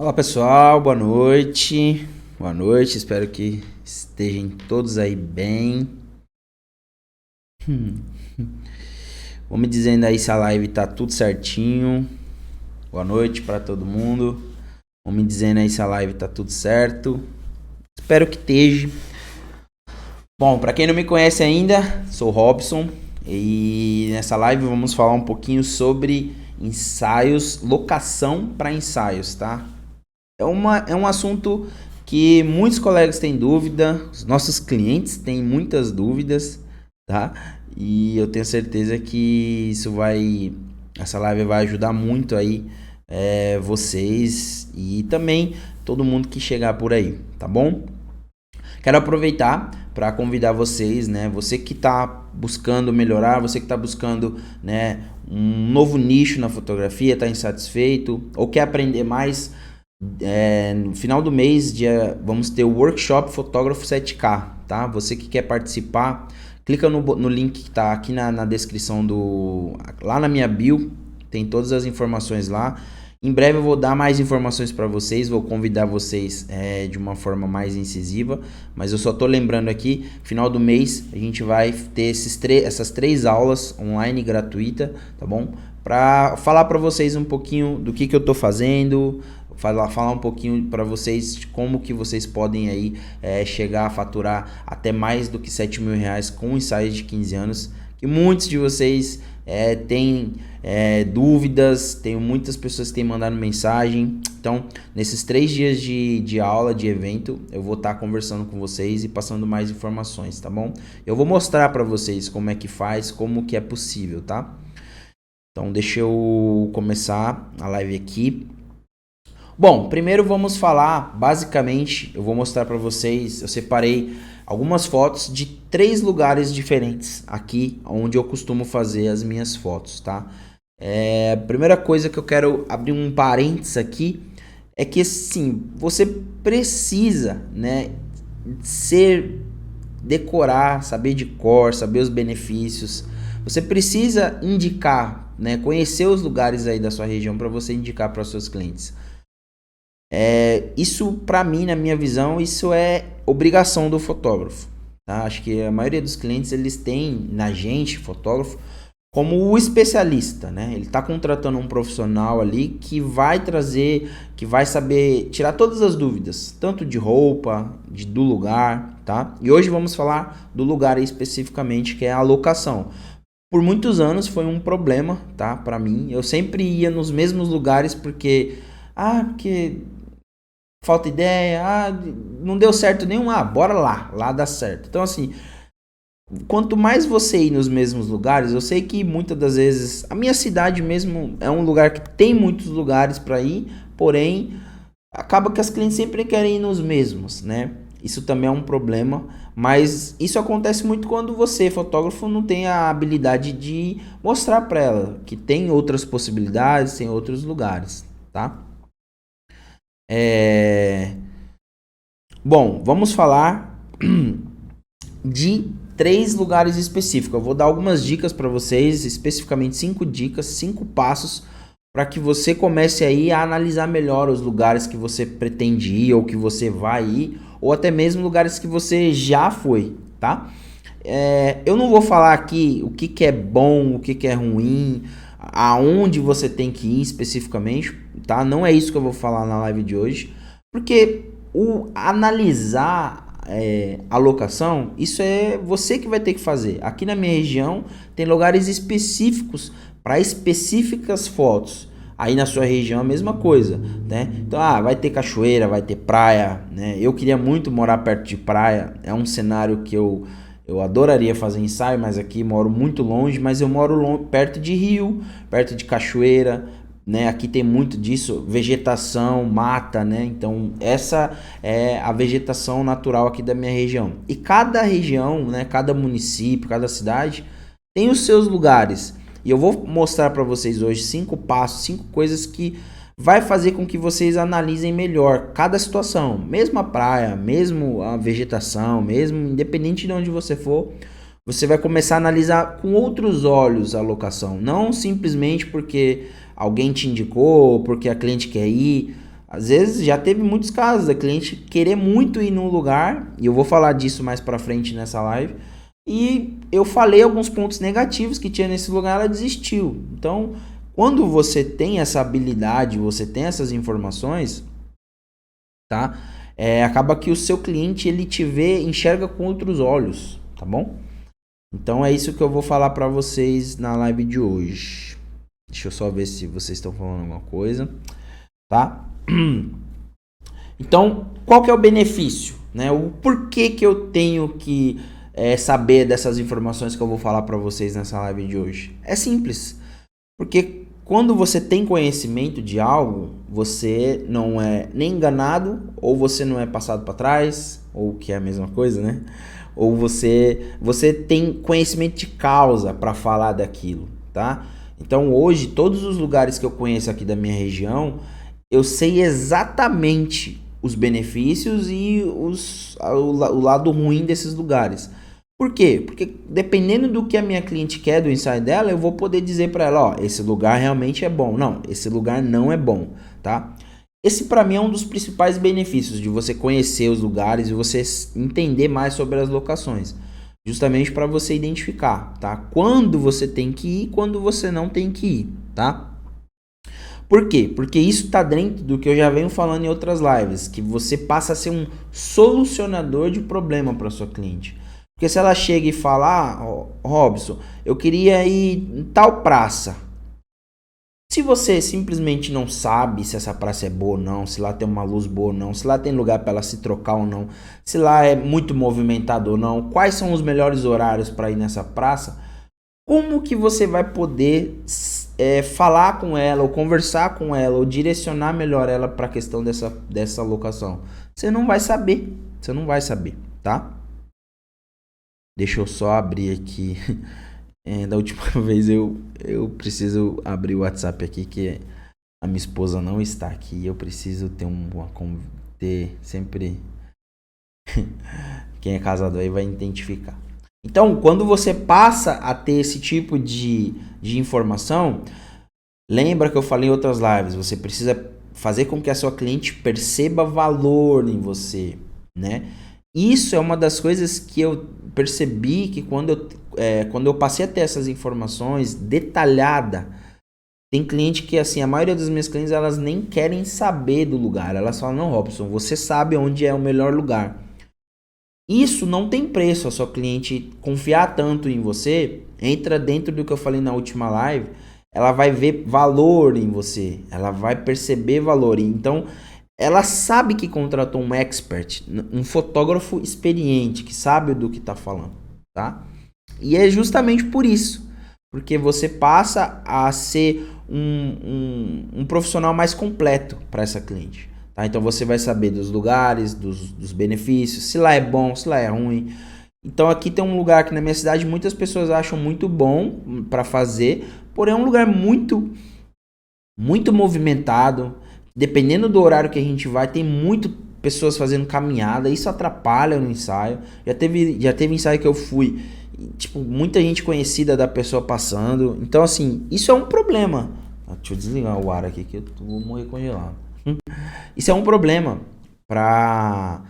Olá pessoal, boa noite. Boa noite, espero que estejam todos aí bem. Vão me dizendo aí se a live tá tudo certinho. Boa noite para todo mundo. Vão me dizendo aí se a live tá tudo certo. Espero que esteja. Bom, para quem não me conhece ainda, sou Robson e nessa live vamos falar um pouquinho sobre ensaios, locação para ensaios, tá? É um assunto que muitos colegas têm dúvida, os nossos clientes têm muitas dúvidas, tá? E eu tenho certeza que essa live vai ajudar muito aí vocês e também todo mundo que chegar por aí, tá bom? Quero aproveitar para convidar vocês, né? Você que está buscando melhorar, você que está buscando, né, um novo nicho na fotografia, está insatisfeito ou quer aprender mais. No final do mês, vamos ter o workshop Fotógrafo 7K, tá? Você que quer participar, clica no link que está aqui na descrição lá na minha bio, tem todas as informações lá. Em breve eu vou dar mais informações para vocês, vou convidar vocês de uma forma mais incisiva, mas eu só tô lembrando aqui, final do mês a gente vai ter essas 3 aulas online gratuita, tá bom? Para falar para vocês um pouquinho do que eu tô fazendo, falar um pouquinho para vocês como que vocês podem aí chegar a faturar até mais do que R$7.000 com ensaios de 15 anos, que muitos de vocês têm dúvidas, tenho muitas pessoas que têm mandado mensagem. Então, nesses 3 dias de aula, de evento, eu vou estar conversando com vocês e passando mais informações, tá bom? Eu vou mostrar para vocês como é que faz, como que é possível, tá? Então, deixa eu começar a live aqui. Bom, primeiro vamos falar, basicamente, eu vou mostrar para vocês, eu separei algumas fotos de 3 lugares diferentes aqui, onde eu costumo fazer as minhas fotos, tá? Primeira coisa que eu quero abrir um parênteses aqui, é que sim, você precisa, né, decorar, saber de cor, saber os benefícios, você precisa indicar, né, conhecer os lugares aí da sua região para você indicar para os seus clientes. Isso para mim, na minha visão, isso é obrigação do fotógrafo, tá? Acho que a maioria dos clientes eles têm na gente, fotógrafo, como o especialista, né? Ele está contratando um profissional ali que vai trazer, que vai saber tirar todas as dúvidas, tanto de roupa, do lugar, tá? E hoje vamos falar do lugar especificamente, que é a locação. Por muitos anos foi um problema, tá? Para mim, eu sempre ia nos mesmos lugares porque falta ideia, não deu certo nenhum, bora lá dá certo. Então assim, quanto mais você ir nos mesmos lugares, eu sei que muitas das vezes, a minha cidade mesmo é um lugar que tem muitos lugares para ir, porém, acaba que as clientes sempre querem ir nos mesmos, né? Isso também é um problema, mas isso acontece muito quando você, fotógrafo, não tem a habilidade de mostrar para ela que tem outras possibilidades, tem outros lugares, tá? Bom, vamos falar de 3 lugares específicos. Eu vou dar algumas dicas para vocês, especificamente 5 dicas, 5 passos para que você comece aí a analisar melhor os lugares que você pretende ir ou que você vai ir, ou até mesmo lugares que você já foi, tá? Eu não vou falar aqui o que é bom, o que é ruim, aonde você tem que ir especificamente, tá? Não é isso que eu vou falar na live de hoje, porque o analisar a locação, isso é você que vai ter que fazer. Aqui na minha região tem lugares específicos para específicas fotos. Aí na sua região a mesma coisa, né? Então, vai ter cachoeira, vai ter praia, né? Eu queria muito morar perto de praia, é um cenário que eu adoraria fazer ensaio, mas aqui moro muito longe, mas eu moro perto de rio, perto de cachoeira, né? Aqui tem muito disso, vegetação, mata, né? Então essa é a vegetação natural aqui da minha região. E cada região, né? Cada município, cada cidade tem os seus lugares. E eu vou mostrar para vocês hoje 5 passos, 5 coisas que vai fazer com que vocês analisem melhor cada situação, mesmo a praia, mesmo a vegetação, mesmo independente de onde você for, você vai começar a analisar com outros olhos a locação, não simplesmente porque alguém te indicou, porque a cliente quer ir. Às vezes já teve muitos casos da cliente querer muito ir num lugar, e eu vou falar disso mais pra frente nessa live, e eu falei alguns pontos negativos que tinha nesse lugar, ela desistiu. Então, quando você tem essa habilidade, você tem essas informações, tá? Acaba que o seu cliente ele te vê, enxerga com outros olhos, tá bom? Então é isso que eu vou falar pra vocês na live de hoje. Deixa eu só ver se vocês estão falando alguma coisa, tá? Então, qual que é o benefício, né? O porquê que eu tenho que saber dessas informações que eu vou falar pra vocês nessa live de hoje? É simples, porque quando você tem conhecimento de algo, você não é nem enganado, ou você não é passado para trás, ou que é a mesma coisa, né? Ou você tem conhecimento de causa para falar daquilo, tá? Então hoje, todos os lugares que eu conheço aqui da minha região, eu sei exatamente os benefícios e o lado ruim desses lugares. Por quê? Porque dependendo do que a minha cliente quer do ensaio dela, eu vou poder dizer para ela, ó, esse lugar realmente é bom. Não, esse lugar não é bom, tá? Esse para mim é um dos principais benefícios de você conhecer os lugares e você entender mais sobre as locações. Justamente para você identificar, tá? Quando você tem que ir, quando você não tem que ir, tá? Por quê? Porque isso está dentro do que eu já venho falando em outras lives, que você passa a ser um solucionador de problema para sua cliente. Porque se ela chega e fala, Robson, eu queria ir em tal praça. Se você simplesmente não sabe se essa praça é boa ou não, se lá tem uma luz boa ou não, se lá tem lugar para ela se trocar ou não, se lá é muito movimentado ou não, quais são os melhores horários para ir nessa praça, como que você vai poder falar com ela, ou conversar com ela, ou direcionar melhor ela para a questão dessa locação? Você não vai saber, tá? Deixa eu só abrir aqui. Da última vez eu preciso abrir o WhatsApp aqui, que a minha esposa não está aqui. Eu preciso ter sempre. Quem é casado aí vai identificar. Então, quando você passa a ter esse tipo de informação, lembra que eu falei em outras lives, você precisa fazer com que a sua cliente perceba valor em você, né? Isso é uma das coisas que eu percebi que quando eu passei a ter essas informações detalhada, tem cliente que, assim, a maioria das minhas clientes, elas nem querem saber do lugar. Elas falam, não, Robson, você sabe onde é o melhor lugar. Isso não tem preço, a sua cliente confiar tanto em você, entra dentro do que eu falei na última live, ela vai ver valor em você, ela vai perceber valor. Então, ela sabe que contratou um expert, um fotógrafo experiente, que sabe do que está falando, tá? E é justamente por isso, porque você passa a ser um profissional mais completo para essa cliente, tá? Então você vai saber dos lugares, dos benefícios, se lá é bom, se lá é ruim. Então aqui tem um lugar que na minha cidade muitas pessoas acham muito bom para fazer, porém é um lugar muito, muito movimentado. Dependendo do horário que a gente vai, tem muitas pessoas fazendo caminhada, isso atrapalha no ensaio. Já teve ensaio que eu fui, tipo, muita gente conhecida da pessoa passando. Então, assim, isso é um problema. Deixa eu desligar o ar aqui que eu vou morrer congelado. Isso é um problema para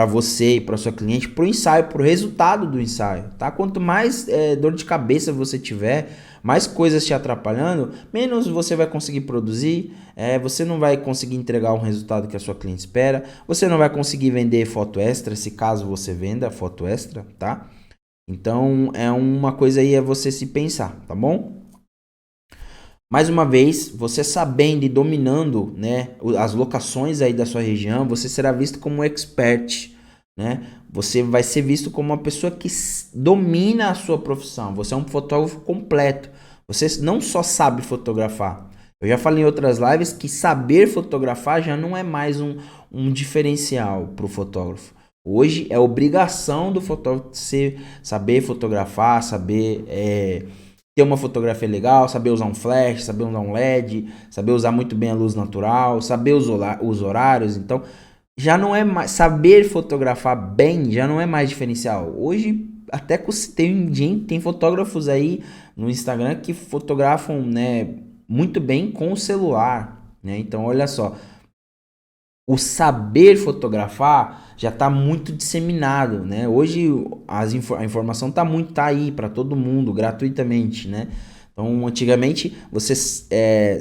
você e para sua cliente, para o ensaio, para o resultado do ensaio, tá? Quanto mais dor de cabeça você tiver, mais coisas te atrapalhando, menos você vai conseguir produzir, você não vai conseguir entregar um resultado que a sua cliente espera, você não vai conseguir vender foto extra, se caso você venda foto extra, tá? Então, é uma coisa aí você se pensar, tá bom? Mais uma vez, você sabendo e dominando, né, as locações aí da sua região, você será visto como expert, né? Você vai ser visto como uma pessoa que domina a sua profissão. Você é um fotógrafo completo. Você não só sabe fotografar. Eu já falei em outras lives que saber fotografar já não é mais um diferencial para o fotógrafo. Hoje é obrigação do fotógrafo saber fotografar, saber ter uma fotografia legal, saber usar um flash, saber usar um LED, saber usar muito bem a luz natural, saber os horários. Então, já não é mais saber fotografar bem, já não é mais diferencial. Hoje até tem fotógrafos aí no Instagram que fotografam, né, muito bem com o celular. né? Então, olha só, o saber fotografar já está muito disseminado, né? Hoje a informação tá aí para todo mundo, gratuitamente, né? Então, antigamente, você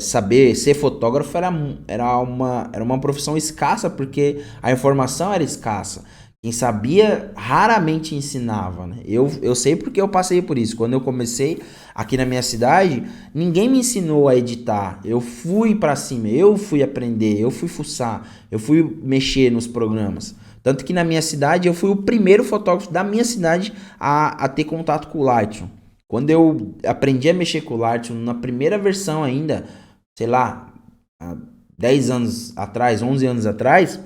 saber ser fotógrafo era uma profissão escassa, porque a informação era escassa. Quem sabia raramente ensinava, né? Eu sei porque eu passei por isso. Quando eu comecei aqui na minha cidade, ninguém me ensinou a editar. Eu fui para cima, eu fui aprender, eu fui fuçar, eu fui mexer nos programas. Tanto que na minha cidade eu fui o primeiro fotógrafo da minha cidade a ter contato com o Lightroom. Quando eu aprendi a mexer com o Lightroom na primeira versão ainda, sei lá, há 10 anos atrás, 11 anos atrás,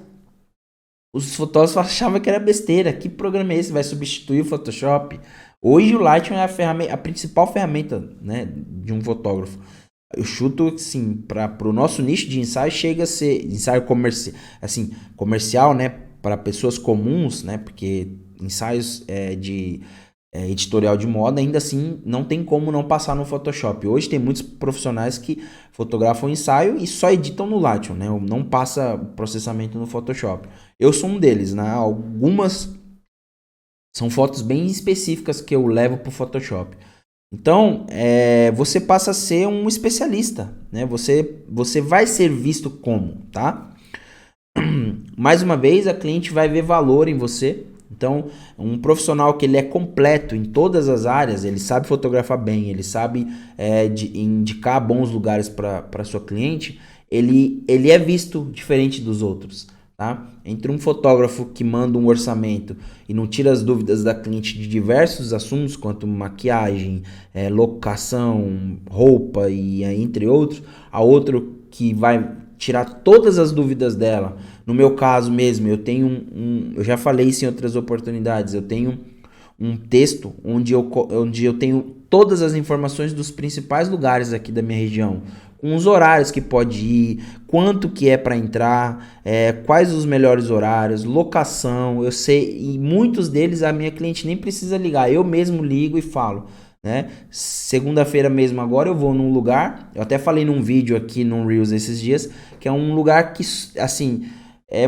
os fotógrafos achavam que era besteira. Que programa é esse? Vai substituir o Photoshop? Hoje o Lightroom é a principal ferramenta, né, de um fotógrafo. Eu chuto assim, para o nosso nicho de ensaio chega a ser ensaio comercial, né, para pessoas comuns, né, porque ensaios de editorial de moda, ainda assim não tem como não passar no Photoshop. Hoje tem muitos profissionais que fotografam ensaio e só editam no Lightroom, né? Não passa processamento no Photoshop. Eu sou um deles, né? Algumas são fotos bem específicas que eu levo para o Photoshop. Então, você passa a ser um especialista, né? Você vai ser visto como, tá? Mais uma vez, a cliente vai ver valor em você. Então, um profissional que ele é completo em todas as áreas, ele sabe fotografar bem, ele sabe indicar bons lugares para sua cliente, ele é visto diferente dos outros. Tá? Entre um fotógrafo que manda um orçamento e não tira as dúvidas da cliente de diversos assuntos, quanto maquiagem, locação, roupa e entre outros, a outro que vai tirar todas as dúvidas dela. No meu caso mesmo, eu tenho eu já falei isso em outras oportunidades, eu tenho um texto onde eu tenho todas as informações dos principais lugares aqui da minha região, com os horários que pode ir, quanto que é para entrar, quais os melhores horários, locação, eu sei, e muitos deles a minha cliente nem precisa ligar, eu mesmo ligo e falo. Né? Segunda-feira mesmo agora eu vou num lugar, eu até falei num vídeo aqui num Reels esses dias, que é um lugar que, assim,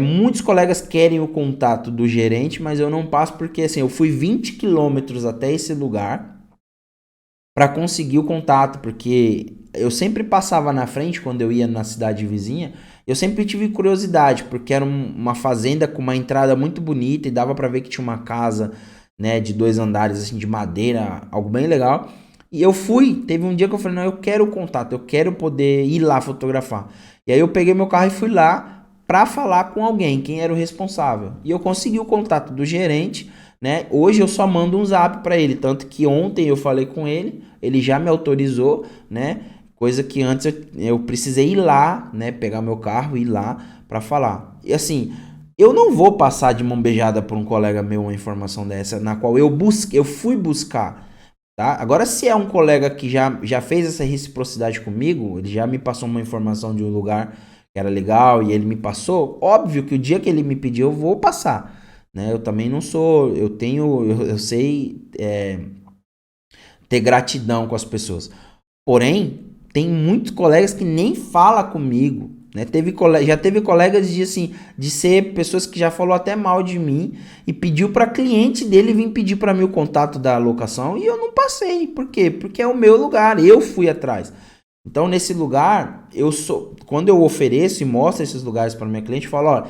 muitos colegas querem o contato do gerente, mas eu não passo porque, assim, eu fui 20 quilômetros até esse lugar para conseguir o contato, porque eu sempre passava na frente quando eu ia na cidade vizinha, eu sempre tive curiosidade, porque era uma fazenda com uma entrada muito bonita e dava para ver que tinha uma casa, né, de 2 andares, assim, de madeira, algo bem legal. E eu fui, teve um dia que eu falei, não, eu quero o contato, eu quero poder ir lá fotografar. E aí eu peguei meu carro e fui lá para falar com alguém, quem era o responsável. E eu consegui o contato do gerente, né? Hoje eu só mando um zap para ele, tanto que ontem eu falei com ele, ele já me autorizou, né? Coisa que antes eu precisei ir lá, né, pegar meu carro e ir lá para falar. E assim, eu não vou passar de mão beijada por um colega meu uma informação dessa, na qual eu fui buscar, tá? Agora, se é um colega que já fez essa reciprocidade comigo, ele já me passou uma informação de um lugar que era legal e ele me passou, óbvio que o dia que ele me pedir eu vou passar, né? Eu também não sou, eu sei ter gratidão com as pessoas. Porém, tem muitos colegas que nem falam comigo, né? Já teve colegas de ser pessoas que já falou até mal de mim e pediu para cliente dele vir pedir para mim o contato da locação e eu não passei. Por quê? Porque é o meu lugar, eu fui atrás. Então, nesse lugar, quando eu ofereço e mostro esses lugares para minha cliente, eu falo, ó,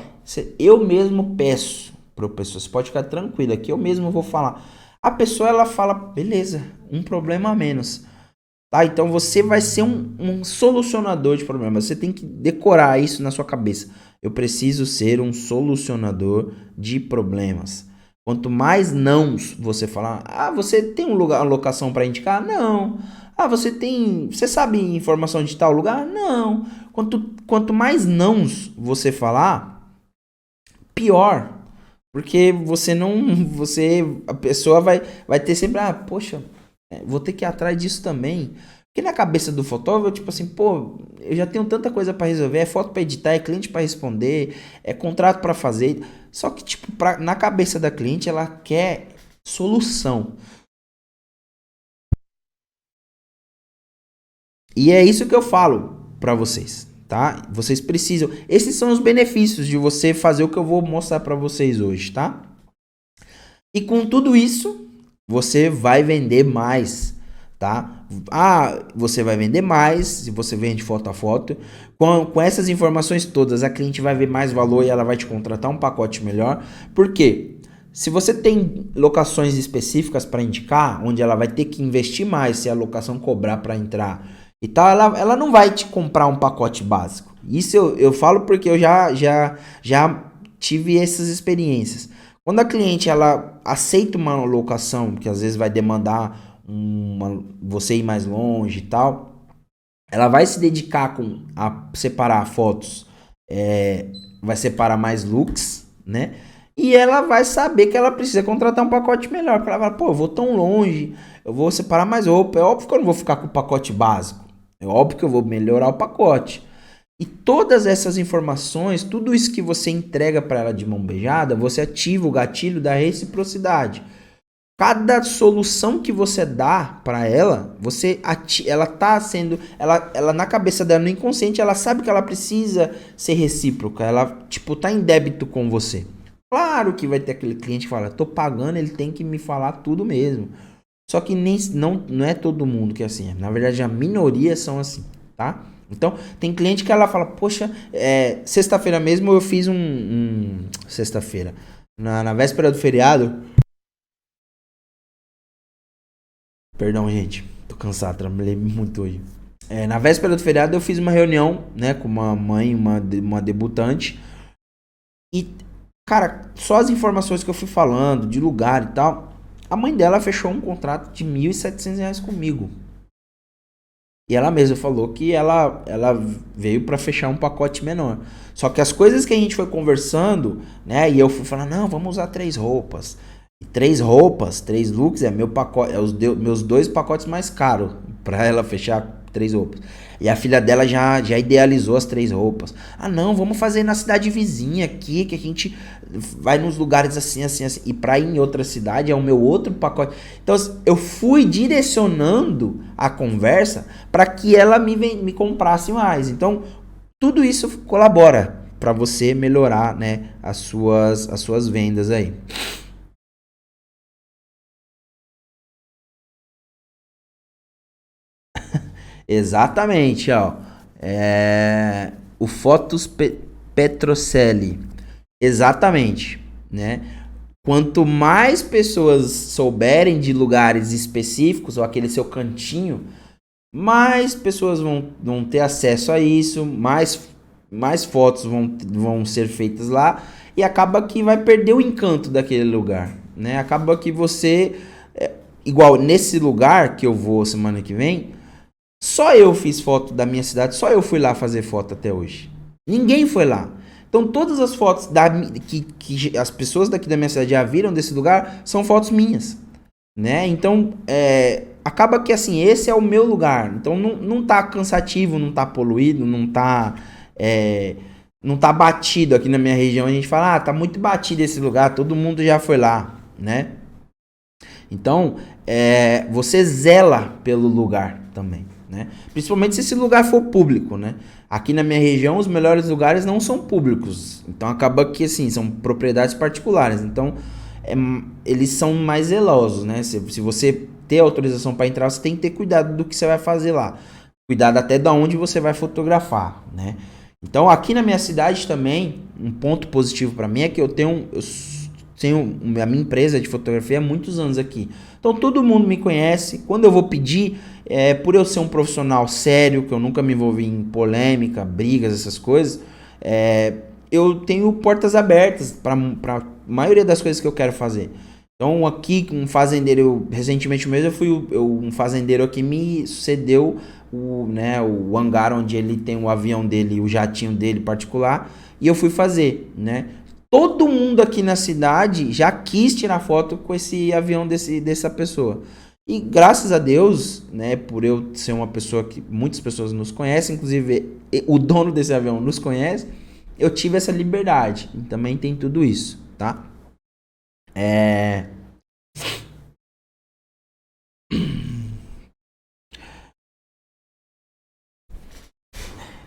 eu mesmo peço para a pessoa, você pode ficar tranquilo, aqui eu mesmo vou falar. A pessoa, ela fala, beleza, um problema a menos. Tá? Então você vai ser um solucionador de problemas. Você tem que decorar isso na sua cabeça. Eu preciso ser um solucionador de problemas. Quanto mais nãos você falar, você tem um lugar, uma locação para indicar? Não. Você sabe informação de tal lugar? Não. Quanto mais nãos você falar, pior. Porque a pessoa vai ter sempre, poxa, vou ter que ir atrás disso também. Porque na cabeça do fotógrafo, tipo assim, pô, eu já tenho tanta coisa para resolver, é foto para editar, é cliente para responder, é contrato para fazer. Só que, tipo, na cabeça da cliente, ela quer solução. E é isso que eu falo para vocês, tá? Vocês precisam. Esses são os benefícios de você fazer o que eu vou mostrar para vocês hoje, tá? E com tudo isso, você vai vender mais, tá? Você vai vender mais se você vende foto a foto. Com essas informações todas, a cliente vai ver mais valor e ela vai te contratar um pacote melhor. Por quê? Se você tem locações específicas para indicar, onde ela vai ter que investir mais se a locação cobrar para entrar e tal, ela não vai te comprar um pacote básico. Isso eu falo porque eu já tive essas experiências. Quando a cliente ela aceita uma locação, que às vezes vai demandar você ir mais longe e tal, ela vai se dedicar a separar fotos, vai separar mais looks, né? E ela vai saber que ela precisa contratar um pacote melhor. Porque ela vai, pô, eu vou tão longe, eu vou separar mais roupa. É óbvio que eu não vou ficar com o pacote básico. É óbvio que eu vou melhorar o pacote. E todas essas informações, tudo isso que você entrega para ela de mão beijada, você ativa o gatilho da reciprocidade. Cada solução que você dá para ela, ela tá sendo, ela na cabeça dela, no inconsciente, ela sabe que ela precisa ser recíproca, ela tipo tá em débito com você. Claro que vai ter aquele cliente que fala, tô pagando, ele tem que me falar tudo mesmo. Só que não é todo mundo que é assim. Na verdade, a minoria são assim, tá? Então, tem cliente que ela fala, poxa, sexta-feira mesmo eu fiz sexta-feira. Na véspera do feriado. Perdão, gente. Tô cansado, trabalhei muito hoje. Na véspera do feriado eu fiz uma reunião, né, com uma mãe, uma debutante. E, cara, só as informações que eu fui falando, de lugar e tal, a mãe dela fechou um contrato de R$ 1.700 comigo. E ela mesma falou que ela veio para fechar um pacote menor. Só que as coisas que a gente foi conversando, né? E eu fui falar, não, vamos usar 3 roupas. E 3 roupas, 3 looks é meu pacote, meus 2 pacotes mais caros para ela fechar 3 roupas. E a filha dela já idealizou as 3 roupas. Ah, não, vamos fazer na cidade vizinha aqui, que a gente vai nos lugares assim, assim, assim. E pra ir em outra cidade é o meu outro pacote. Então eu fui direcionando a conversa para que ela me comprasse mais. Então tudo isso colabora para você melhorar, né, as suas vendas aí. Exatamente, ó. O Fotos Petrocelli. Exatamente, né? Quanto mais pessoas souberem de lugares específicos ou aquele seu cantinho, mais pessoas vão ter acesso a isso, mais fotos vão ser feitas lá e acaba que vai perder o encanto daquele lugar, né? Acaba que você, igual nesse lugar que eu vou semana que vem, só eu fiz foto da minha cidade, só eu fui lá fazer foto até hoje. Ninguém foi lá. Então todas as fotos que as pessoas daqui da minha cidade já viram desse lugar são fotos minhas, né? Então acaba que assim, esse é o meu lugar. Então não tá cansativo, não tá poluído, não tá batido aqui na minha região. A gente fala, tá muito batido esse lugar, todo mundo já foi lá, né? Então você zela pelo lugar também, né? Principalmente se esse lugar for público, né? Aqui na minha região, os melhores lugares não são públicos. Então acaba que assim, são propriedades particulares. Então eles são mais zelosos, né? Se você ter autorização para entrar, você tem que ter cuidado do que você vai fazer lá. Cuidado até de onde você vai fotografar, né? Então aqui na minha cidade também, um ponto positivo para mim é que eu tenho a minha empresa de fotografia há muitos anos aqui. Então todo mundo me conhece. Quando eu vou pedir, por eu ser um profissional sério, que eu nunca me envolvi em polêmica, brigas, essas coisas, eu tenho portas abertas para a maioria das coisas que eu quero fazer. Então aqui um fazendeiro, recentemente mesmo um fazendeiro aqui me cedeu o hangar onde ele tem o avião dele, o jatinho dele particular, e eu fui fazer, né? Todo mundo aqui na cidade já quis tirar foto com esse avião dessa pessoa. E graças a Deus, né, por eu ser uma pessoa que muitas pessoas nos conhecem, inclusive o dono desse avião nos conhece, eu tive essa liberdade. E também tem tudo isso, tá?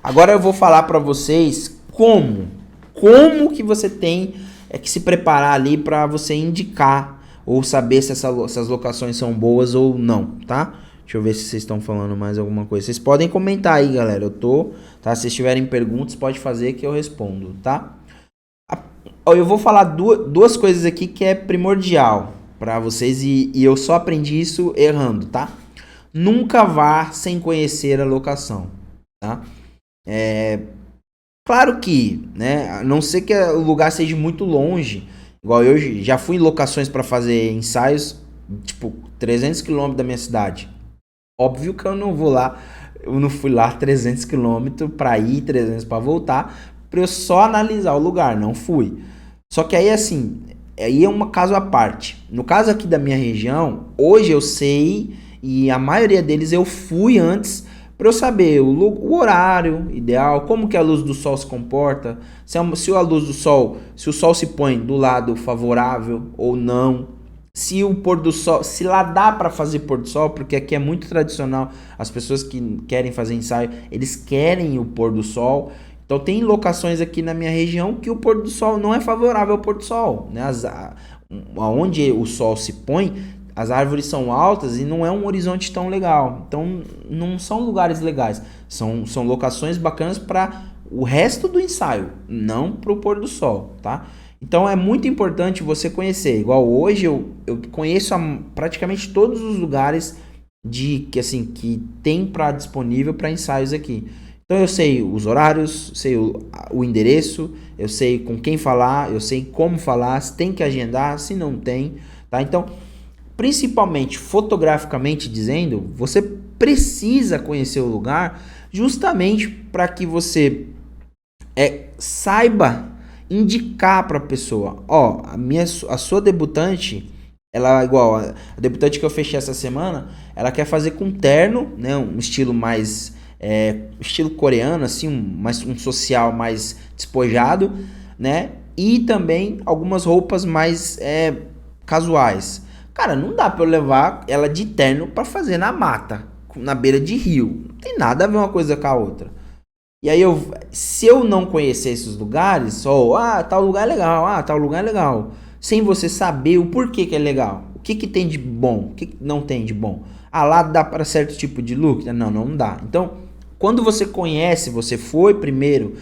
Agora eu vou falar para vocês como que você tem que se preparar ali para você indicar ou saber se essas locações são boas ou não, tá? Deixa eu ver se vocês estão falando mais alguma coisa. Vocês podem comentar aí, galera. Tá? Se tiverem perguntas, pode fazer que eu respondo, tá? Eu vou falar duas coisas aqui que é primordial para vocês e eu só aprendi isso errando, tá? Nunca vá sem conhecer a locação, tá? Claro que, né, a não ser que o lugar seja muito longe, igual eu já fui em locações para fazer ensaios, tipo, 300 km da minha cidade. Óbvio que eu não fui lá 300 km para ir, 300 para voltar, para eu só analisar o lugar, não fui. Só que aí assim, aí é um caso à parte. No caso aqui da minha região, hoje eu sei e a maioria deles eu fui antes para eu saber o horário ideal, como que a luz do sol se comporta, se a luz do sol, se o sol se põe do lado favorável ou não. Se o pôr do sol, se lá dá para fazer pôr do sol, porque aqui é muito tradicional, as pessoas que querem fazer ensaio, eles querem o pôr do sol. Então tem locações aqui na minha região que o pôr do sol não é favorável ao pôr do sol, né? Onde o sol se põe, as árvores são altas e não é um horizonte tão legal. Então não são lugares legais, são locações bacanas para o resto do ensaio, não para o pôr do sol, tá? Então é muito importante você conhecer. Igual hoje eu conheço praticamente todos os lugares que tem disponível para ensaios aqui. Então eu sei os horários, sei o endereço, eu sei com quem falar, eu sei como falar, se tem que agendar, se não tem, tá? Então, principalmente fotograficamente dizendo, você precisa conhecer o lugar justamente para que você saiba indicar para a pessoa, a sua debutante, ela igual a debutante que eu fechei essa semana, ela quer fazer com terno, né, um estilo mais estilo coreano, assim, um social mais despojado, né, e também algumas roupas mais casuais. Cara, não dá para eu levar ela de terno para fazer na mata, na beira de rio, não tem nada a ver uma coisa com a outra. E aí, se eu não conhecer esses lugares, tal lugar é legal, tal lugar é legal, sem você saber o porquê que é legal, o que tem de bom, o que não tem de bom. Lá dá para certo tipo de look? Não dá. Então, quando você conhece, você foi primeiro,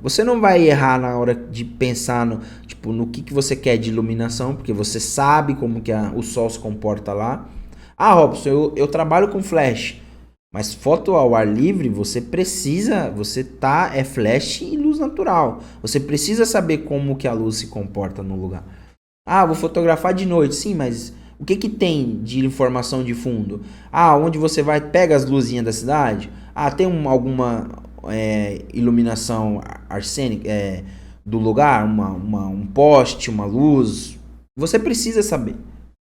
você não vai errar na hora de pensar no que você quer de iluminação, porque você sabe como que o sol se comporta lá. Robson, eu trabalho com flash. Mas foto ao ar livre, você é flash e luz natural. Você precisa saber como que a luz se comporta no lugar. Vou fotografar de noite. Sim, mas o que tem de informação de fundo? Onde você vai, pega as luzinhas da cidade? Tem alguma iluminação arsênica do lugar? Um poste, uma luz? Você precisa saber.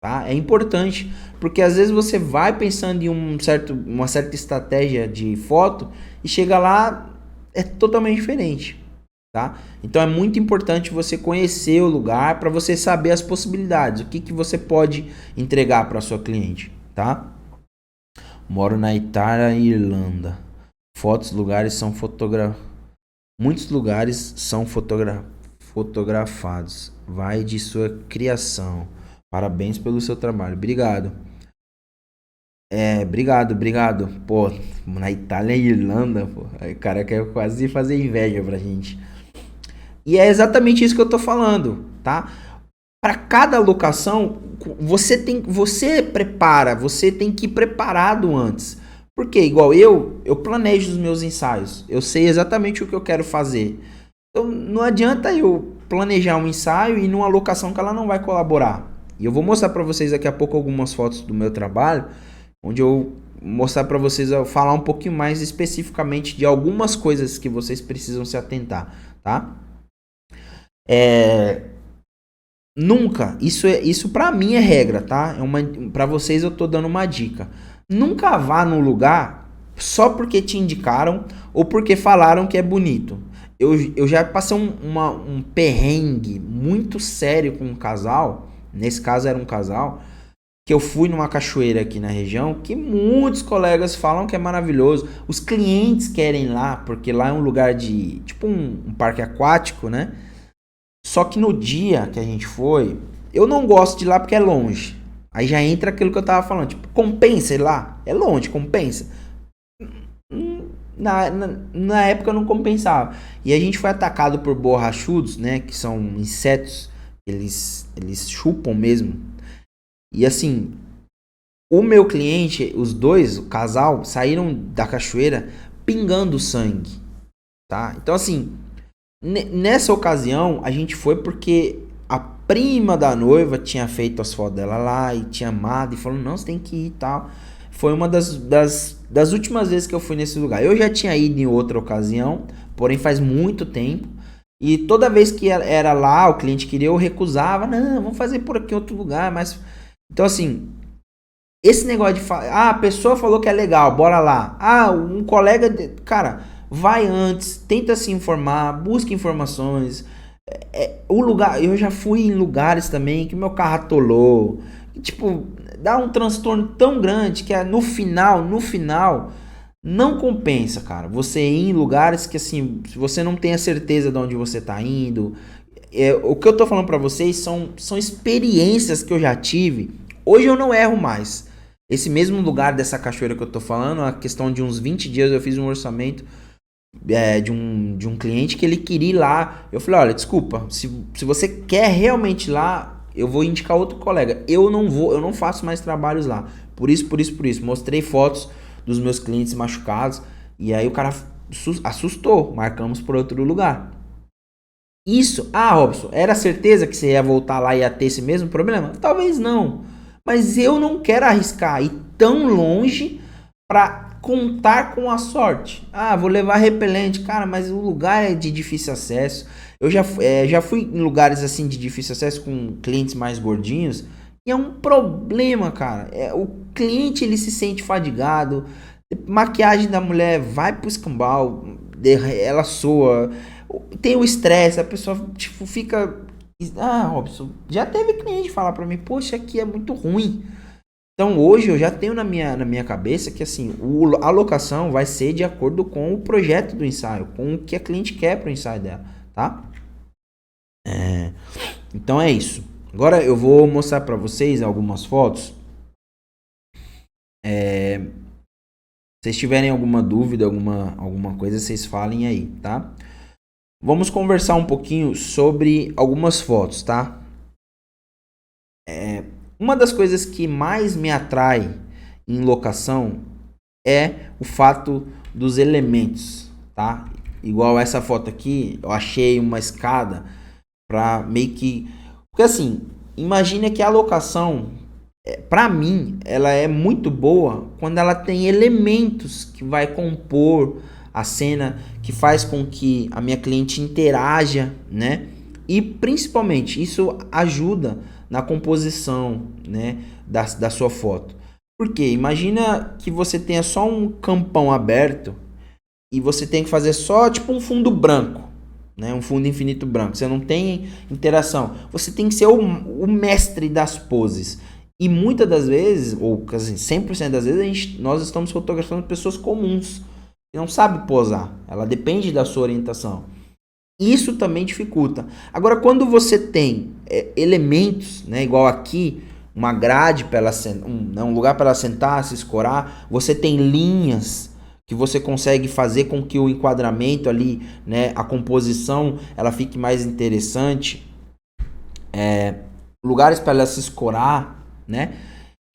Tá? É importante, porque às vezes você vai pensando em uma certa estratégia de foto e chega lá, é totalmente diferente, tá? Então é muito importante você conhecer o lugar para você saber as possibilidades, o que você pode entregar para sua cliente, tá? Moro na Itália, Irlanda. Muitos lugares são fotografados. Vai de sua criação. Parabéns pelo seu trabalho. Obrigado. Obrigado. Pô, na Itália e Irlanda, pô. Aí o cara quer quase fazer inveja pra gente. E é exatamente isso que eu tô falando, tá? Para cada locação, você tem que ir preparado antes. Porque igual eu planejo os meus ensaios. Eu sei exatamente o que eu quero fazer. Então não adianta eu planejar um ensaio e numa locação que ela não vai colaborar. E eu vou mostrar para vocês daqui a pouco algumas fotos do meu trabalho, onde eu mostrar para vocês, eu falar um pouquinho mais especificamente de algumas coisas que vocês precisam se atentar, tá? Nunca, isso para mim é regra, tá? Para vocês eu tô dando uma dica. Nunca vá num lugar só porque te indicaram ou porque falaram que é bonito. Eu já passei um perrengue muito sério com um casal. Nesse caso era um casal que eu fui numa cachoeira aqui na região, que muitos colegas falam que é maravilhoso. Os clientes querem ir lá, porque lá é um lugar de, tipo um parque aquático, né? Só que no dia que a gente foi, eu não gosto de ir lá porque é longe. Aí já entra aquilo que eu tava falando, tipo, compensa ir lá? É longe, compensa. Na época não compensava. E a gente foi atacado por borrachudos, né? Que são insetos, eles chupam mesmo. E assim, o meu cliente, os dois, o casal, saíram da cachoeira pingando sangue, tá? Então assim, nessa ocasião a gente foi porque a prima da noiva tinha feito as fotos dela lá e tinha amado e falou, não, você tem que ir e tal. Foi uma das últimas vezes que eu fui nesse lugar. Eu já tinha ido em outra ocasião, porém faz muito tempo. E toda vez que era lá, o cliente queria, eu recusava. Não, vamos fazer por aqui em outro lugar. Mas então assim, esse negócio de falar, a pessoa falou que é legal, bora lá. Um colega, cara, vai antes, tenta se informar, busca informações. O lugar, eu já fui em lugares também que meu carro atolou. Tipo, dá um transtorno tão grande que no final, não compensa, cara. Você ir em lugares que assim, se você não tem a certeza de onde você tá indo. O que eu tô falando pra vocês são experiências que eu já tive. Hoje eu não erro mais. Esse mesmo lugar dessa cachoeira que eu tô falando, a questão de uns 20 dias eu fiz um orçamento de um cliente que ele queria ir lá. Eu falei, olha, desculpa, se você quer realmente ir lá, eu vou indicar outro colega. Eu não faço mais trabalhos lá. Por isso. Mostrei fotos dos meus clientes machucados. E aí o cara assustou. Marcamos por outro lugar. Isso, Robson, era certeza que você ia voltar lá e ia ter esse mesmo problema? Talvez não. Mas eu não quero arriscar ir tão longe para contar com a sorte. Vou levar repelente. Cara, mas o lugar é de difícil acesso. Eu já fui em lugares assim de difícil acesso com clientes mais gordinhos. E é um problema, cara. O cliente ele se sente fadigado. Maquiagem da mulher vai pro escambau. Ela soa. Tem o estresse. A pessoa tipo, fica... Robson, já teve cliente falar pra mim, poxa, aqui é muito ruim. Então hoje eu já tenho na minha cabeça que assim, a locação vai ser de acordo com o projeto do ensaio, com o que a cliente quer pro ensaio dela, tá? Então é isso. Agora eu vou mostrar pra vocês algumas fotos. Se vocês tiverem alguma dúvida, alguma coisa, vocês falem aí, tá? Vamos conversar um pouquinho sobre algumas fotos, tá? Uma das coisas que mais me atrai em locação é o fato dos elementos, tá? Igual essa foto aqui, eu achei uma escada para meio que... Porque assim, imagina que a locação, para mim, ela é muito boa quando ela tem elementos que vai compor a cena, que faz com que a minha cliente interaja, né? E principalmente isso ajuda na composição, né, da sua foto. Porque imagina que você tenha só um campão aberto e você tem que fazer só tipo um fundo branco, né, um fundo infinito branco. Você não tem interação. Você tem que ser o mestre das poses. E muitas das vezes, ou assim, 100% das vezes, nós estamos fotografando pessoas comuns que não sabem posar. Ela depende da sua orientação. Isso também dificulta. Agora, quando você tem elementos, né, igual aqui, uma grade para ela um lugar para ela sentar, se escorar, você tem linhas que você consegue fazer com que o enquadramento ali, né, a composição, ela fique mais interessante. Lugares para ela se escorar, né?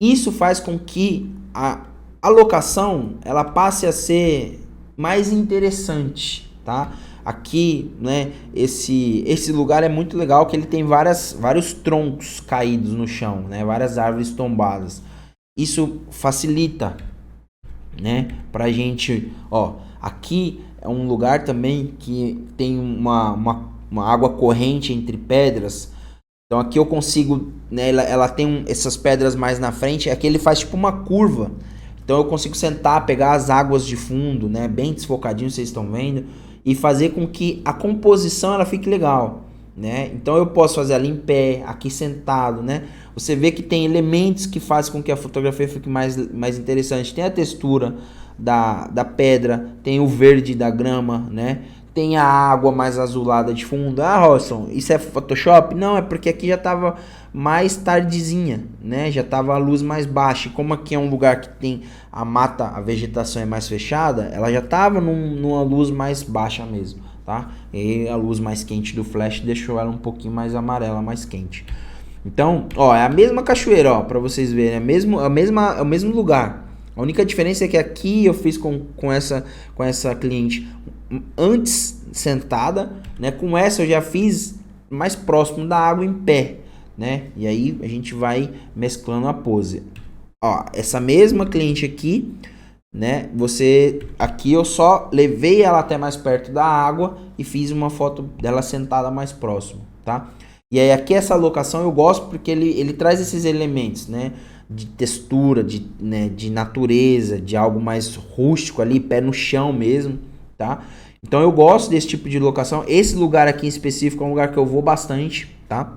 Isso faz com que a locação ela passe a ser mais interessante, tá? Aqui, né, esse lugar é muito legal, que ele tem vários troncos caídos no chão, né, várias árvores tombadas. Isso facilita, né, pra gente, aqui é um lugar também que tem uma água corrente entre pedras. Então aqui eu consigo, né, ela tem essas pedras mais na frente, aqui ele faz tipo uma curva. Então eu consigo sentar, pegar as águas de fundo, né, bem desfocadinho, vocês estão vendo, e fazer com que a composição ela fique legal. né? Então eu posso fazer ali em pé, aqui sentado, né? Você vê que tem elementos que fazem com que a fotografia fique mais interessante. Tem a textura da pedra, tem o verde da grama, né? Tem a água mais azulada de fundo. Ah, Robson, isso é Photoshop? Não, é porque aqui já tava mais tardezinha, né? Já tava a luz mais baixa. E como aqui é um lugar que tem a mata, a vegetação é mais fechada, ela já tava numa luz mais baixa mesmo, tá? E a luz mais quente do flash deixou ela um pouquinho mais amarela, mais quente. Então, ó, é a mesma cachoeira, ó, para vocês verem, é o mesmo lugar. A única diferença é que aqui eu fiz com essa cliente antes sentada, né? Com essa eu já fiz mais próximo da água em pé, né? E aí a gente vai mesclando a pose. Ó, essa mesma cliente aqui, né? Aqui eu só levei ela até mais perto da água e fiz uma foto dela sentada mais próximo, tá? E aí aqui essa locação eu gosto porque ele traz esses elementos, né? De textura, de natureza, de algo mais rústico ali, pé no chão mesmo, tá? Então eu gosto desse tipo de locação. Esse lugar aqui em específico é um lugar que eu vou bastante, tá?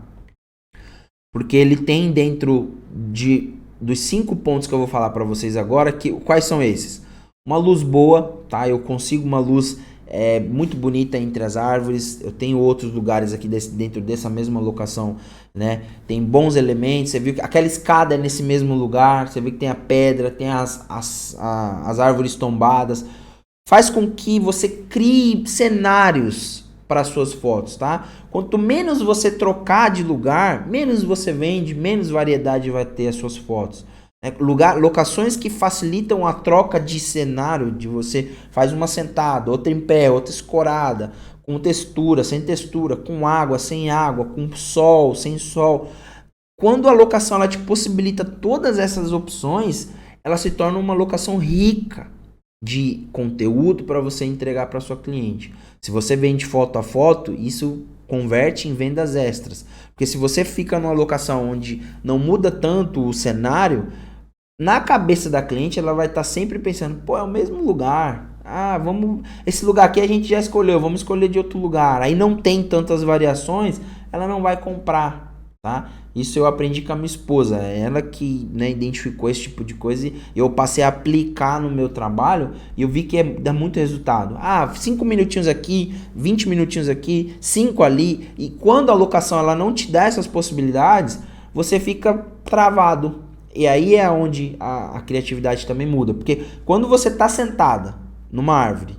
Porque ele tem dentro dos 5 pontos que eu vou falar para vocês agora, quais são esses? Uma luz boa, tá? Eu consigo uma luz muito bonita entre as árvores. Eu tenho outros lugares aqui dentro dessa mesma locação, né? Tem bons elementos. Você viu que aquela escada é nesse mesmo lugar. Você vê que tem a pedra, tem as árvores tombadas. Faz com que você crie cenários para suas fotos, tá? Quanto menos você trocar de lugar, menos você vende, menos variedade vai ter as suas fotos. Locações que facilitam a troca de cenário, de você faz uma sentada, outra em pé, outra escorada, com textura, sem textura, com água, sem água, com sol, sem sol. Quando a locação ela te possibilita todas essas opções, ela se torna uma locação rica de conteúdo para você entregar para sua cliente. Se você vende foto a foto, isso converte em vendas extras. Porque se você fica numa locação onde não muda tanto o cenário, na cabeça da cliente ela vai estar sempre pensando, pô, é o mesmo lugar. Ah, esse lugar aqui a gente já escolheu, vamos escolher de outro lugar. Aí não tem tantas variações, ela não vai comprar, tá? Isso eu aprendi com a minha esposa, ela que, né, identificou esse tipo de coisa e eu passei a aplicar no meu trabalho e eu vi que dá muito resultado. 5 minutinhos aqui, 20 minutinhos aqui, 5 ali, e quando a locação ela não te dá essas possibilidades, você fica travado. E aí é onde a criatividade também muda, porque quando você está sentada numa árvore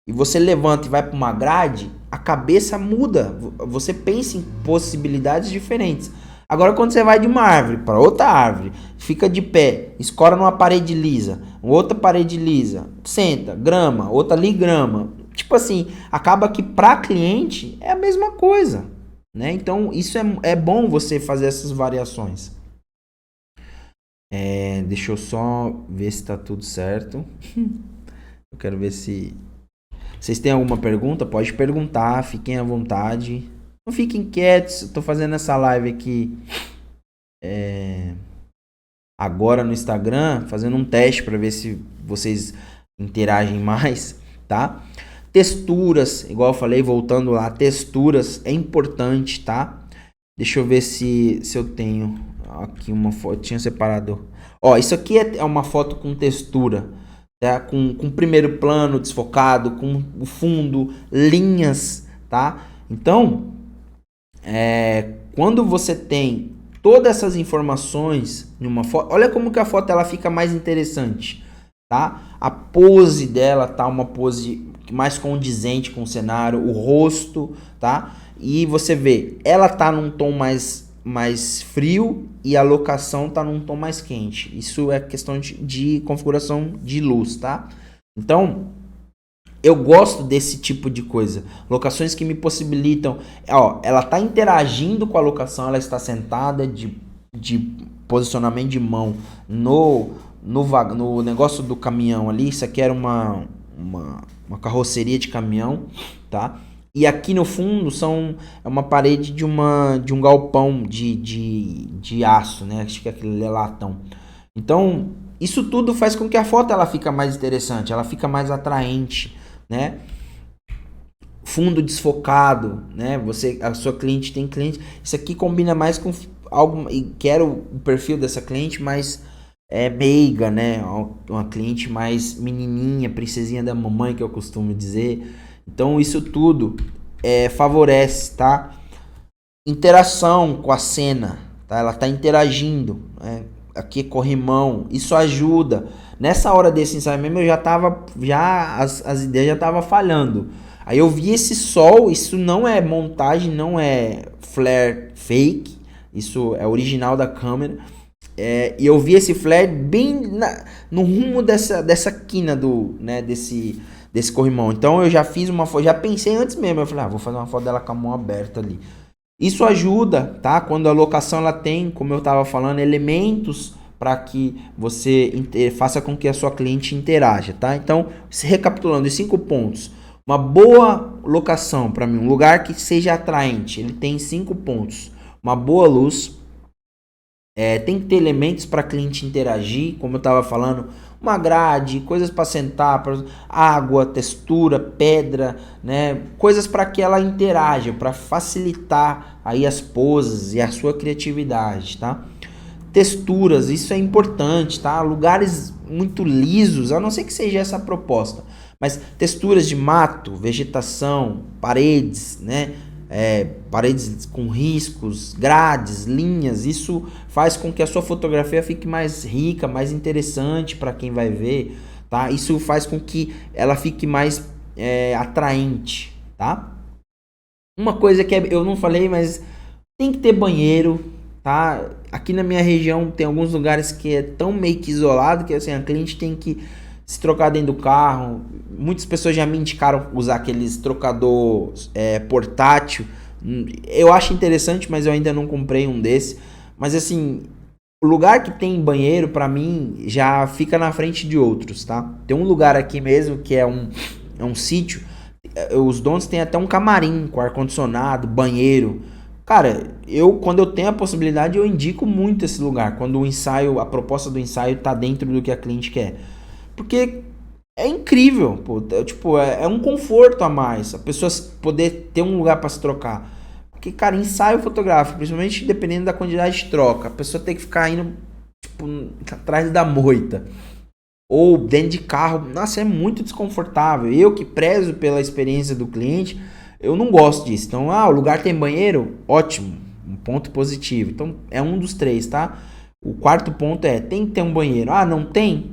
e você levanta e vai para uma grade, a cabeça muda, você pensa em possibilidades diferentes. Agora quando você vai de uma árvore para outra árvore, fica de pé, escora numa parede lisa, outra parede lisa, senta, grama, outra ali grama. Tipo assim, acaba que para cliente é a mesma coisa, né? Então isso é bom você fazer essas variações. Deixa eu só ver se tá tudo certo. Eu quero ver se vocês têm alguma pergunta, pode perguntar, fiquem à vontade. Não fiquem quietos, eu tô fazendo essa live aqui agora no Instagram, fazendo um teste para ver se vocês interagem mais, tá? Texturas, igual eu falei, voltando lá, texturas é importante, tá? Deixa eu ver se eu tenho aqui uma foto, tinha separado. Ó, isso aqui é uma foto com textura, tá? Com primeiro plano desfocado, com o fundo, linhas, tá? Então, quando você tem todas essas informações em uma foto, olha como que a foto ela fica mais interessante, tá? A pose dela tá uma pose mais condizente com o cenário, o rosto, tá? E você vê, ela tá num tom mais frio e a locação tá num tom mais quente. Isso é questão de configuração de luz, tá? Então, eu gosto desse tipo de coisa. Locações que me possibilitam... Ó, ela tá interagindo com a locação, ela está sentada de posicionamento de mão no negócio do caminhão ali. Isso aqui era uma carroceria de caminhão, tá? E aqui no fundo é uma parede de um galpão de aço, né? Acho que aquele é latão. Então, isso tudo faz com que a foto ela fica mais interessante, ela fica mais atraente, né? fundo desfocado, né? A sua cliente tem cliente, isso aqui combina mais com algo, e quero o perfil dessa cliente mais meiga, né? Uma cliente mais menininha, princesinha da mamãe, que eu costumo dizer. Então isso tudo favorece, tá? Interação com a cena, tá? Ela tá interagindo, né? Aqui corrimão, isso ajuda. Nessa hora desse ensaio mesmo, eu as ideias já tava falhando. Aí eu vi esse sol, isso não é montagem, não é flare fake, isso é original da câmera. E eu vi esse flare bem no rumo dessa quina desse corrimão. Então eu já fiz uma foto, já pensei antes mesmo, eu falei, vou fazer uma foto dela com a mão aberta ali. Isso ajuda, tá? Quando a locação ela tem, como eu estava falando, elementos para que você faça com que a sua cliente interaja, tá? Então, recapitulando os 5 pontos. Uma boa locação, para mim, um lugar que seja atraente, ele tem 5 pontos. Uma boa luz, tem que ter elementos para cliente interagir, como eu estava falando, uma grade, coisas para sentar, água, textura, pedra, né? Coisas para que ela interaja, para facilitar aí as poses e a sua criatividade, tá? Texturas, isso é importante, tá? Lugares muito lisos, a não ser que seja essa a proposta, mas texturas de mato, vegetação, paredes, né? Paredes com riscos, grades, linhas, isso faz com que a sua fotografia fique mais rica, mais interessante para quem vai ver, tá? Isso faz com que ela fique mais atraente, tá? Uma coisa que eu não falei, mas tem que ter banheiro, tá? Aqui na minha região tem alguns lugares que é tão meio que isolado que assim, a cliente tem que se trocar dentro do carro. Muitas pessoas já me indicaram usar aqueles trocador portátil. Eu acho interessante, mas eu ainda não comprei um desse. Mas assim, o lugar que tem banheiro, pra mim, já fica na frente de outros, tá? Tem um lugar aqui mesmo que é um sítio. Os donos têm até um camarim com ar-condicionado, banheiro. Cara, quando eu tenho a possibilidade, eu indico muito esse lugar. Quando a proposta do ensaio tá dentro do que a cliente quer. Porque é incrível, pô, tipo, é um conforto a mais, a pessoa poder ter um lugar para se trocar. Porque, cara, ensaio fotográfico, principalmente dependendo da quantidade de troca, a pessoa tem que ficar indo, tipo, atrás da moita. Ou dentro de carro, nossa, é muito desconfortável. Eu que prezo pela experiência do cliente, eu não gosto disso. Então, o lugar tem banheiro? Ótimo, um ponto positivo. Então, é um dos 3, tá? O 4º ponto tem que ter um banheiro. Não tem?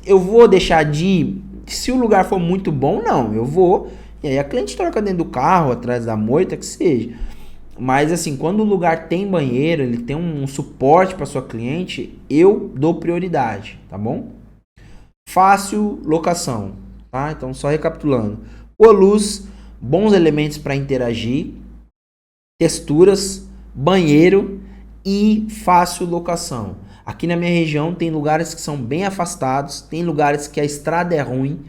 Eu vou deixar de ir, se o lugar for muito bom, não, eu vou, e aí a cliente troca dentro do carro, atrás da moita, que seja. Mas assim, quando o lugar tem banheiro, ele tem um suporte para sua cliente, eu dou prioridade, tá bom? Fácil locação, tá? Então só recapitulando. Boa luz, bons elementos para interagir, texturas, banheiro e fácil locação. Aqui na minha região tem lugares que são bem afastados, tem lugares que a estrada é ruim,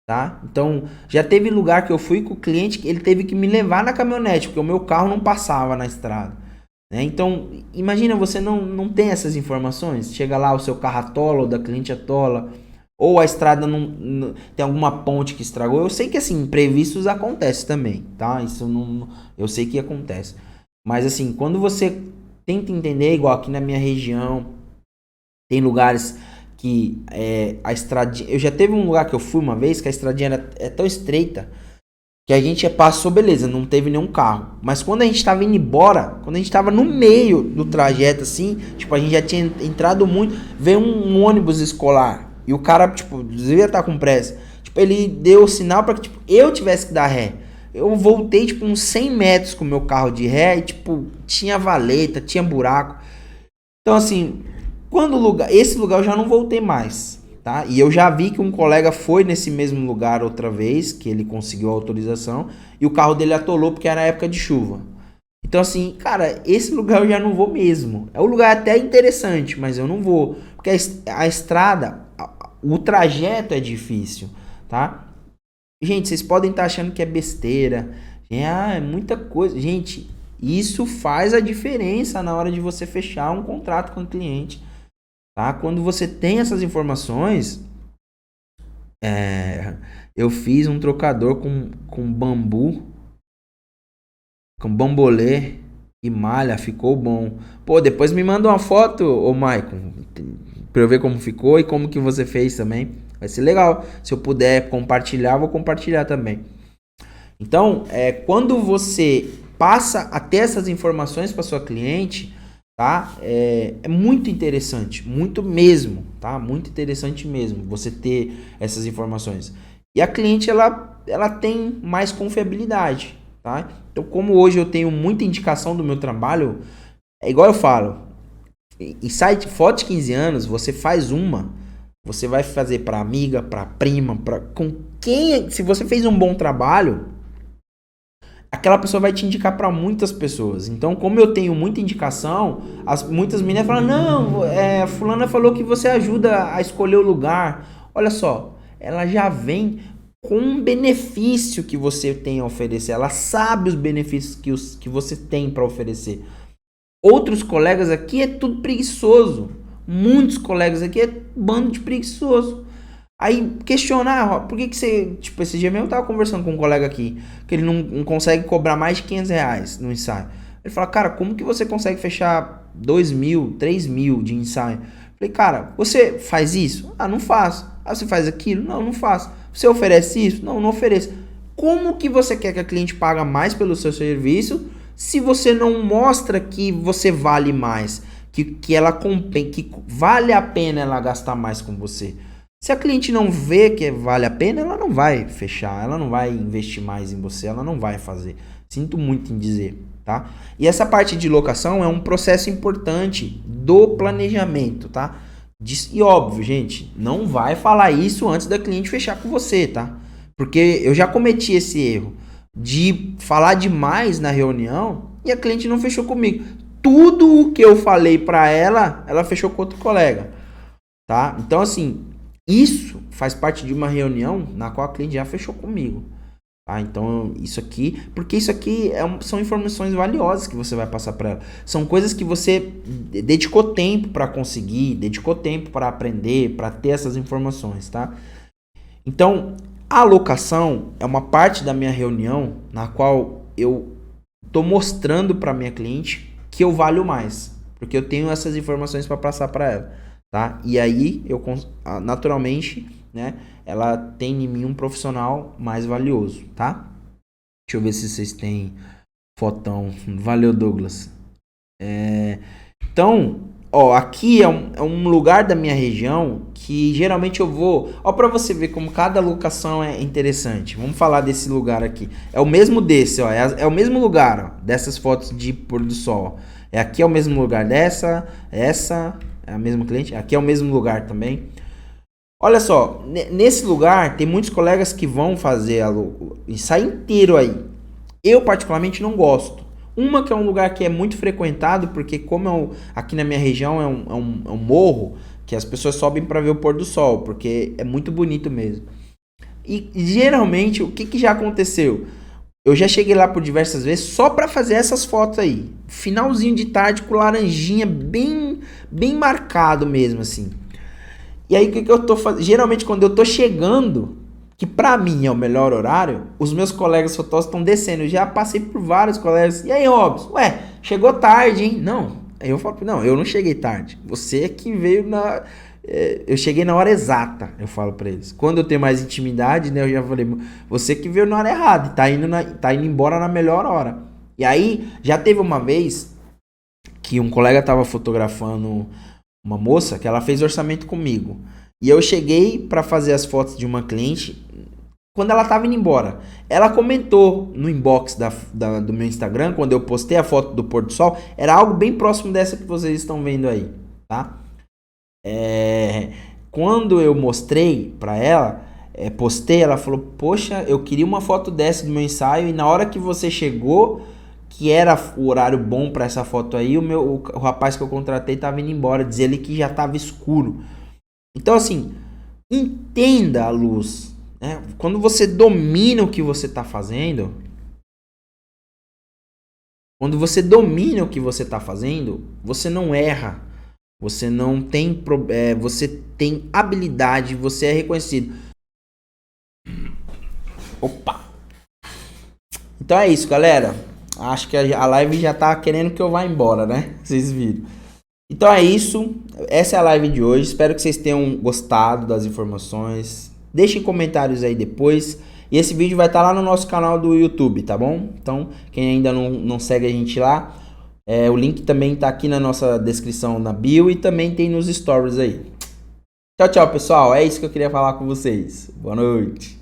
tá? Então, já teve lugar que eu fui com o cliente que ele teve que me levar na caminhonete, porque o meu carro não passava na estrada, né? Então, imagina, você não tem essas informações, chega lá, o seu carro atola, ou da cliente atola, ou a estrada não tem alguma ponte que estragou. Eu sei que assim, imprevistos acontecem também, tá? Isso eu sei que acontece. Mas assim, quando você tenta entender, igual aqui na minha região, tem lugares que a estradinha... Eu já teve um lugar que eu fui uma vez que a estradinha é tão estreita que a gente passou, beleza, não teve nenhum carro. Mas quando a gente tava indo embora, quando a gente tava no meio do trajeto, assim, tipo, a gente já tinha entrado muito, veio um ônibus escolar e o cara, tipo, devia estar com pressa. Tipo, ele deu o sinal para que, tipo, eu tivesse que dar ré. Eu voltei, tipo, uns 100 metros com o meu carro de ré e, tipo, tinha valeta, tinha buraco. Então, assim... esse lugar eu já não voltei mais, tá? E eu já vi que um colega foi nesse mesmo lugar outra vez, que ele conseguiu a autorização, e o carro dele atolou porque era época de chuva. Então assim, cara, esse lugar eu já não vou mesmo. É um lugar até interessante, mas eu não vou. Porque a estrada, o trajeto é difícil, tá? Gente, vocês podem estar achando que é besteira. É muita coisa. Gente, isso faz a diferença na hora de você fechar um contrato com o cliente. Tá? Quando você tem essas informações, eu fiz um trocador com bambu com bambolê e malha, ficou bom. Pô, depois me manda uma foto, ô Maicon, pra eu ver como ficou e como que você fez também. Vai ser legal. Se eu puder compartilhar, vou compartilhar também. Então, quando você passa a ter essas informações para sua cliente, tá? É muito interessante, muito mesmo, tá? Muito interessante mesmo você ter essas informações. E a cliente, ela tem mais confiabilidade, tá? Então, como hoje eu tenho muita indicação do meu trabalho, é igual eu falo, em site foto de 15 anos, você faz uma, você vai fazer para amiga, para prima, para com quem, se você fez um bom trabalho, aquela pessoa vai te indicar para muitas pessoas. Então, como eu tenho muita indicação, muitas meninas falam, não, fulana falou que você ajuda a escolher o lugar. Olha só, ela já vem com um benefício que você tem a oferecer. Ela sabe os benefícios que você tem para oferecer. Outros colegas aqui é tudo preguiçoso. Muitos colegas aqui é bando de preguiçoso. Aí questionar, por que você... Tipo, esse dia mesmo eu tava conversando com um colega aqui, que ele não consegue cobrar mais de R$500 no ensaio. Ele fala, cara, como que você consegue fechar 2.000, 3.000 de ensaio? Eu falei, cara, você faz isso? Ah, não faço. Ah, você faz aquilo? Não, não faço. Você oferece isso? Não, não ofereço. Como que você quer que a cliente pague mais pelo seu serviço se você não mostra que você vale mais? Que ela que vale a pena ela gastar mais com você? Se a cliente não vê que vale a pena, ela não vai fechar, ela não vai investir mais em você, ela não vai fazer. Sinto muito em dizer, tá? E essa parte de locação é um processo importante do planejamento, tá? E óbvio, gente, não vai falar isso antes da cliente fechar com você, tá? Porque eu já cometi esse erro de falar demais na reunião e a cliente não fechou comigo. Tudo o que eu falei pra ela, ela fechou com outro colega, tá? Então, assim, isso faz parte de uma reunião na qual a cliente já fechou comigo. Tá? Então, isso aqui... Porque isso aqui são informações valiosas que você vai passar para ela. São coisas que você dedicou tempo para conseguir, dedicou tempo para aprender, para ter essas informações, tá? Então, a alocação é uma parte da minha reunião na qual eu estou mostrando para minha cliente que eu valho mais. Porque eu tenho essas informações para passar para ela. Tá? E aí, naturalmente, né, ela tem em mim um profissional mais valioso, tá? Deixa eu ver se vocês têm fotão. Valeu, Douglas. Então, ó, aqui é um lugar da minha região que geralmente eu vou... Ó, pra você ver como cada locação é interessante. Vamos falar desse lugar aqui. É o mesmo desse, ó. É o mesmo lugar, ó, dessas fotos de pôr do sol. Aqui é o mesmo lugar dessa, essa... É a mesma cliente? Aqui é o mesmo lugar também. Olha só, nesse lugar tem muitos colegas que vão fazer o ensaio inteiro aí. Eu particularmente não gosto. Uma que é um lugar que é muito frequentado, porque como aqui na minha região é um morro, que as pessoas sobem para ver o pôr do sol, porque é muito bonito mesmo. E geralmente, o que já aconteceu? Eu já cheguei lá por diversas vezes só para fazer essas fotos aí. Finalzinho de tarde com laranjinha bem marcado mesmo, assim. E aí, o que eu tô fazendo? Geralmente, quando eu tô chegando, que pra mim é o melhor horário, os meus colegas fotógrafos estão descendo. Eu já passei por vários colegas. E aí, Robson? Ué, chegou tarde, hein? Não. Aí eu falo, não, eu não cheguei tarde. Você é que veio na... Eu cheguei na hora exata, eu falo pra eles. Quando eu tenho mais intimidade, né, eu já falei, você que veio na hora errada, tá indo embora na melhor hora. E aí, já teve uma vez que um colega tava fotografando uma moça que ela fez orçamento comigo. E eu cheguei pra fazer as fotos de uma cliente quando ela tava indo embora. Ela comentou no inbox do meu Instagram, quando eu postei a foto do pôr do sol, era algo bem próximo dessa que vocês estão vendo aí, tá? Quando eu mostrei pra ela, postei, ela falou, poxa, eu queria uma foto dessa do meu ensaio, e na hora que você chegou, que era o horário bom pra essa foto aí, o rapaz que eu contratei tava indo embora, diz ele que já tava escuro. Então, assim, entenda a luz, né? Quando você domina o que você tá fazendo, você não erra. Você não tem... você tem habilidade, você é reconhecido. Opa! Então é isso, galera. Acho que a live já tá querendo que eu vá embora, né? Vocês viram. Então é isso. Essa é a live de hoje. Espero que vocês tenham gostado das informações. Deixem comentários aí depois. E esse vídeo vai estar lá no nosso canal do YouTube, tá bom? Então, quem ainda não segue a gente lá, o link também tá aqui na nossa descrição na bio e também tem nos stories aí. Tchau, tchau, pessoal. É isso que eu queria falar com vocês. Boa noite.